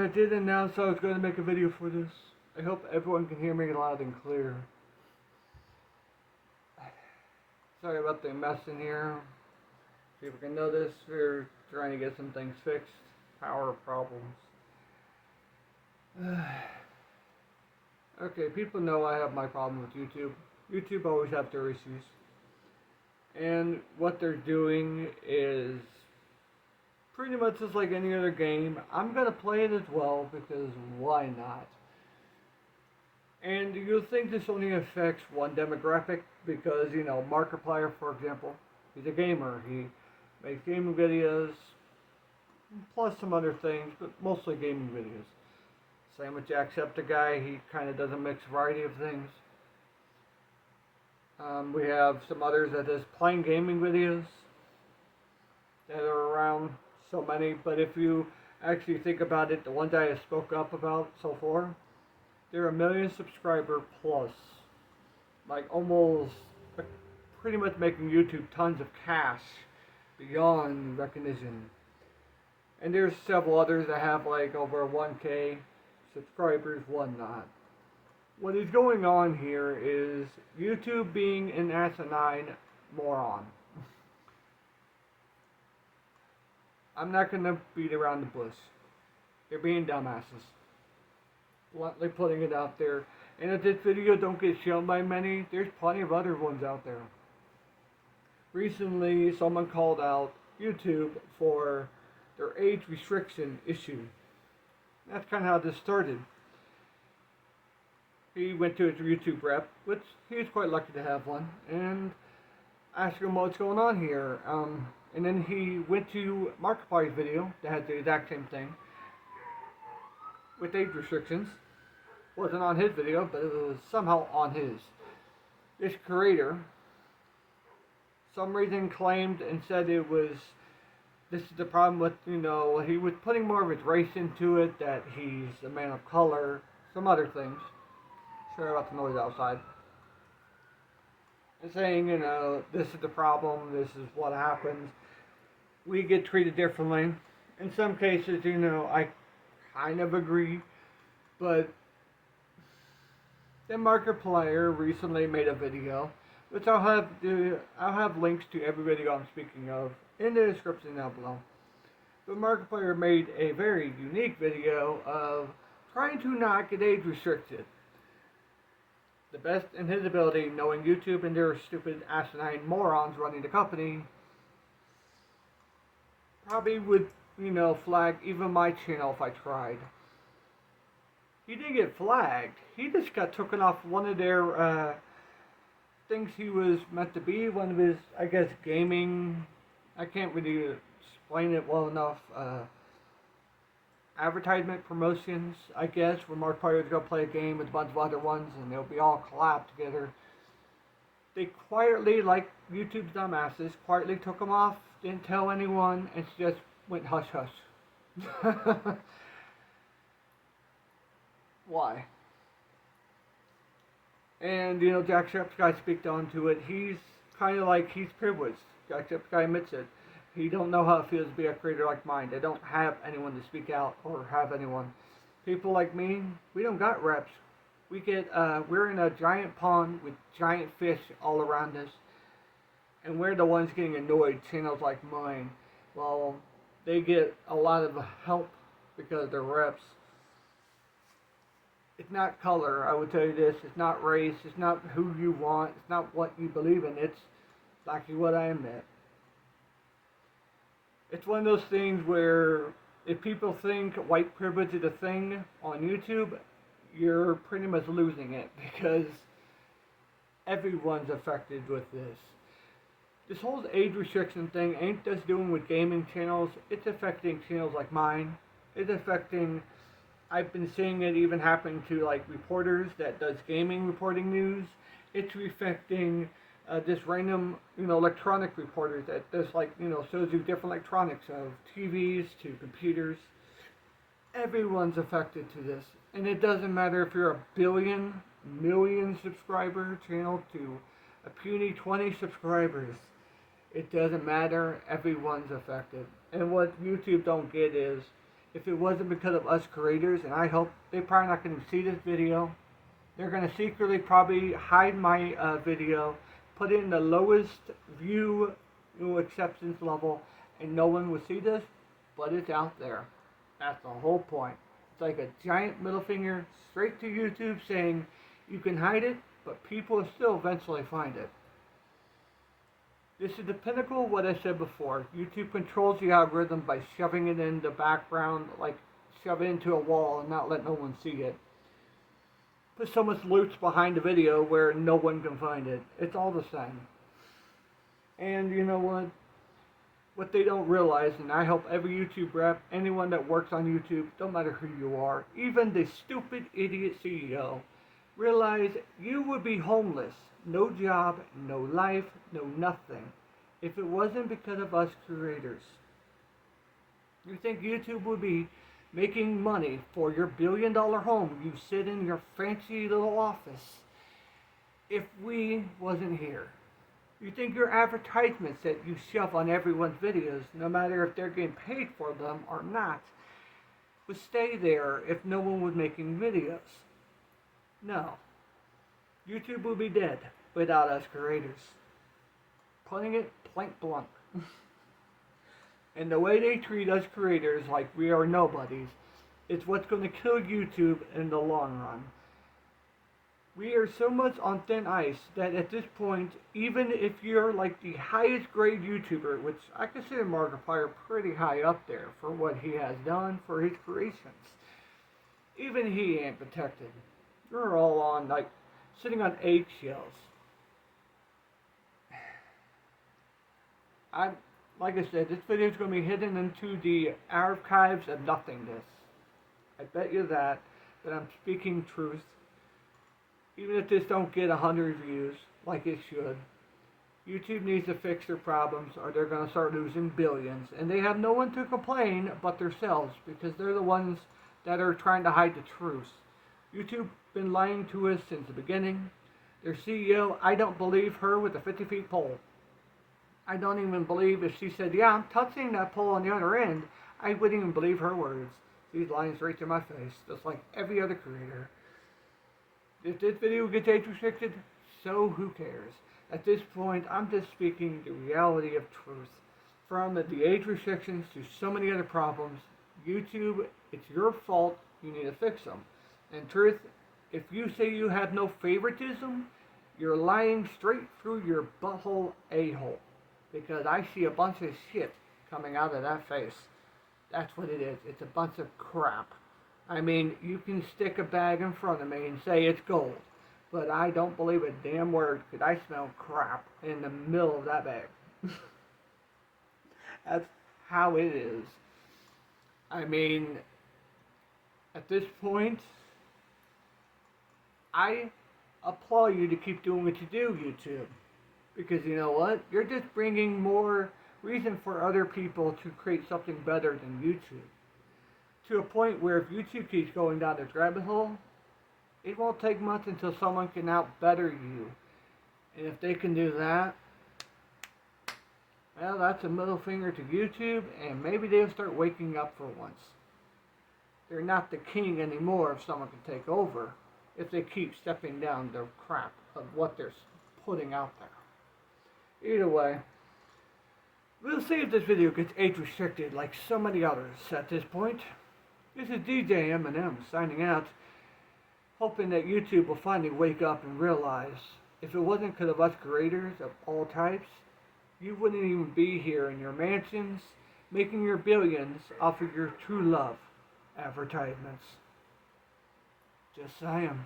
did announce I was going to make a video for this. I hope everyone can hear me loud and clear. Sorry about the mess in here. People can notice we're trying to get some things fixed. Power problems. Okay, people know I have my problem with YouTube. YouTube always have their issues. And what they're doing is pretty much just like any other game. I'm going to play it as well because why not? And you'll think this only affects one demographic because, you know, Markiplier, for example, he's a gamer. He makes gaming videos, plus some other things, but mostly gaming videos. Same with Jacksepticeye, he kind of does a mixed variety of things. We have some others that is playing gaming videos that are around, so many, but if you actually think about it, the ones I have spoke up about so far, they're 1 million subscriber plus, like almost pretty much making YouTube tons of cash beyond recognition. And there's several others that have like over 1K subscribers, whatnot. What is going on here is YouTube being an asinine moron. I'm not going to beat around the bush. They're being dumbasses. Bluntly putting it out there. And if this video don't get shown by many, there's plenty of other ones out there. Recently, someone called out YouTube for their age restriction issue. That's kind of how this started. He went to his YouTube rep, which he was quite lucky to have one, and asked him what's going on here. And then he went to Markiplier's video that had the exact same thing with age restrictions. Wasn't on his video, but it was somehow on his. This creator, some reason claimed and said this is the problem with, you know, he was putting more of his race into it, that he's a man of color, some other things. Sorry about the noise outside. And saying, you know, this is the problem, this is what happens. We get treated differently. In some cases, you know, I kind of agree, but then Markiplier recently made a video, which I'll have links to every video I'm speaking of in the description down below. But Markiplier made a very unique video of trying to not get age restricted. The best in his ability, knowing YouTube and their stupid asinine morons running the company, probably would, you know, flag even my channel if I tried. He didn't get flagged. He just got taken off one of their things he was meant to be. One of his, I guess, gaming. I can't really explain it well enough. Advertisement promotions, I guess, where Markiplier is going to play a game with a bunch of other ones and they'll be all collabed together. They quietly, like YouTube's dumbasses, quietly took them off, didn't tell anyone, and just went hush hush. Why? And, you know, Jacksepticeye speaks on to it. He's kind of like, he's privileged. Jacksepticeye admits it. He don't know how it feels to be a creator like mine. They don't have anyone to speak out or have anyone. People like me, we don't got reps. We get, we're in a giant pond with giant fish all around us. And we're the ones getting annoyed, channels like mine. Well, they get a lot of help because they're reps. It's not color, I would tell you this. It's not race. It's not who you want. It's not what you believe in. It's exactly what I admit. It's one of those things where if people think white privilege is a thing on YouTube, you're pretty much losing it because everyone's affected with this. This whole age restriction thing ain't just doing with gaming channels. It's affecting channels like mine. It's affecting, I've been seeing it even happen to like reporters that does gaming reporting news. It's affecting this random, you know, electronic reporter that does, like, you know, shows you different electronics of TVs to computers. Everyone's affected to this. And it doesn't matter if you're a billion, million subscriber channel to a puny 20 subscribers. It doesn't matter. Everyone's affected. And what YouTube don't get is if it wasn't because of us creators, and I hope they're probably not going to see this video. They're going to secretly probably hide my video, put it in the lowest view acceptance level, and no one will see this, but it's out there. That's the whole point. It's like a giant middle finger straight to YouTube saying you can hide it, but people will still eventually find it. This is the pinnacle of what I said before. YouTube controls the algorithm by shoving it in the background, like shove it into a wall and not let no one see it. Put so much loops behind the video where no one can find it. It's all the same. And you know what? What they don't realize, and I hope every YouTube rep, anyone that works on YouTube, don't matter who you are, even the stupid idiot CEO, realize you would be homeless, no job, no life, no nothing, if it wasn't because of us creators. You think YouTube would be making money for your billion-dollar home you sit in your fancy little office if we wasn't here? You think your advertisements that you shove on everyone's videos, no matter if they're getting paid for them or not, would stay there if no one was making videos? No. YouTube would be dead without us creators. Putting it point blank. And the way they treat us creators like we are nobodies is what's going to kill YouTube in the long run. We are so much on thin ice that at this point, even if you're like the highest grade YouTuber, which I consider Markipiler pretty high up there for what he has done for his creations, even he ain't protected. You're all on, like, sitting on eggshells. Like I said, this video is going to be hidden into the archives of nothingness. I bet you that I'm speaking truth. Even if this don't get 100 views, like it should, YouTube needs to fix their problems or they're going to start losing billions. And they have no one to complain but themselves, because they're the ones that are trying to hide the truth. YouTube been lying to us since the beginning. Their CEO, I don't believe her with a 50-foot pole. I don't even believe if she said, yeah, I'm touching that pole on the other end, I wouldn't even believe her words. She's lying straight to my face, just like every other creator. If this video gets age restricted, so who cares? At this point, I'm just speaking the reality of truth. From the age restrictions to so many other problems, YouTube, it's your fault, you need to fix them. And truth, if you say you have no favoritism, you're lying straight through your butthole a-hole. Because I see a bunch of shit coming out of that face. That's what it is. It's a bunch of crap. I mean, you can stick a bag in front of me and say it's gold, but I don't believe a damn word because I smell crap in the middle of that bag. That's how it is. I mean, at this point, I applaud you to keep doing what you do, YouTube. Because you know what? You're just bringing more reason for other people to create something better than YouTube. To a point where if YouTube keeps going down this rabbit hole, it won't take much until someone can out-better you. And if they can do that, well, that's a middle finger to YouTube, and maybe they'll start waking up for once. They're not the king anymore if someone can take over, if they keep stepping down the crap of what they're putting out there. Either way, we'll see if this video gets age restricted like so many others at this point. This is DJMM signing out, hoping that YouTube will finally wake up and realize if it wasn't because of us creators of all types, you wouldn't even be here in your mansions making your billions off of your true love advertisements. Just saying.